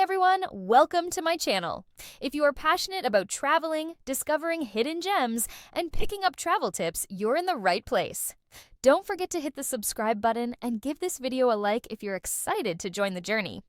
everyone, welcome to my channel. If you are passionate about traveling, discovering hidden gems, and picking up travel tips, you're in the right place. Don't forget to hit the subscribe button and give this video a like if you're excited to join the journey.